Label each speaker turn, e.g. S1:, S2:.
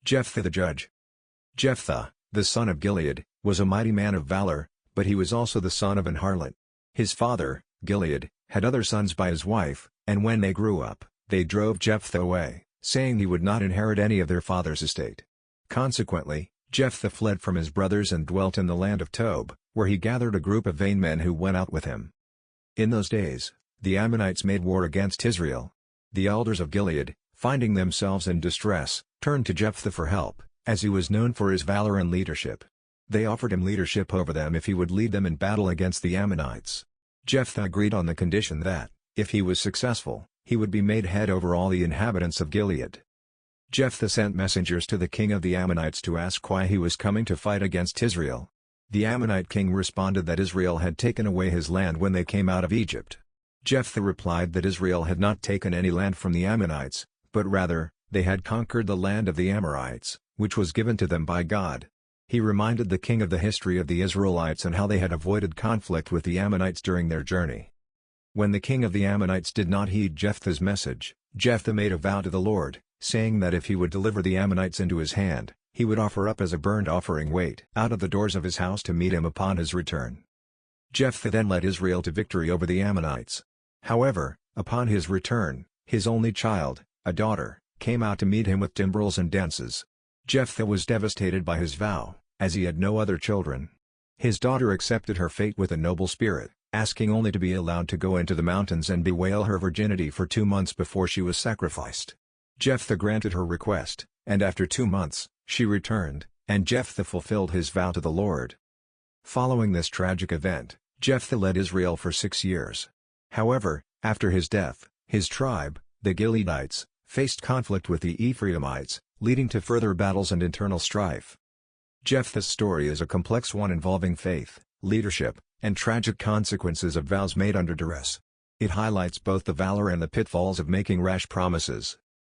S1: Jephthah the judge. Jephthah, the son of Gilead, was a mighty man of valor, but he was also the son of an harlot. His father, Gilead, had other sons by his wife, and when they grew up, they drove Jephthah away, saying he would not inherit any of their father's estate. Consequently, Jephthah fled from his brothers and dwelt in the land of Tob, where he gathered a group of vain men who went out with him. In those days, the Ammonites made war against Israel. The elders of Gilead, finding themselves in distress, turned to Jephthah for help, as he was known for his valor and leadership. They offered him leadership over them if he would lead them in battle against the Ammonites. Jephthah agreed on the condition that, if he was successful, he would be made head over all the inhabitants of Gilead. Jephthah sent messengers to the king of the Ammonites to ask why he was coming to fight against Israel. The Ammonite king responded that Israel had taken away his land when they came out of Egypt. Jephthah replied that Israel had not taken any land from the Ammonites, but rather, they had conquered the land of the Amorites, which was given to them by God. He reminded the king of the history of the Israelites and how they had avoided conflict with the Ammonites during their journey. When the king of the Ammonites did not heed Jephthah's message, Jephthah made a vow to the Lord, saying that if he would deliver the Ammonites into his hand, he would offer up as a burnt offering weight out of the doors of his house to meet him upon his return. Jephthah then led Israel to victory over the Ammonites. However, upon his return, his only child, a daughter, came out to meet him with timbrels and dances. Jephthah was devastated by his vow, as he had no other children. His daughter accepted her fate with a noble spirit, asking only to be allowed to go into the mountains and bewail her virginity for 2 months before she was sacrificed. Jephthah granted her request, and after 2 months, she returned, and Jephthah fulfilled his vow to the Lord. Following this tragic event, Jephthah led Israel for 6 years. However, after his death, his tribe, the Gileadites, faced conflict with the Ephraimites, leading to further battles and internal strife. Jephthah's story is a complex one involving faith, leadership, and tragic consequences of vows made under duress. It highlights both the valor and the pitfalls of making rash promises.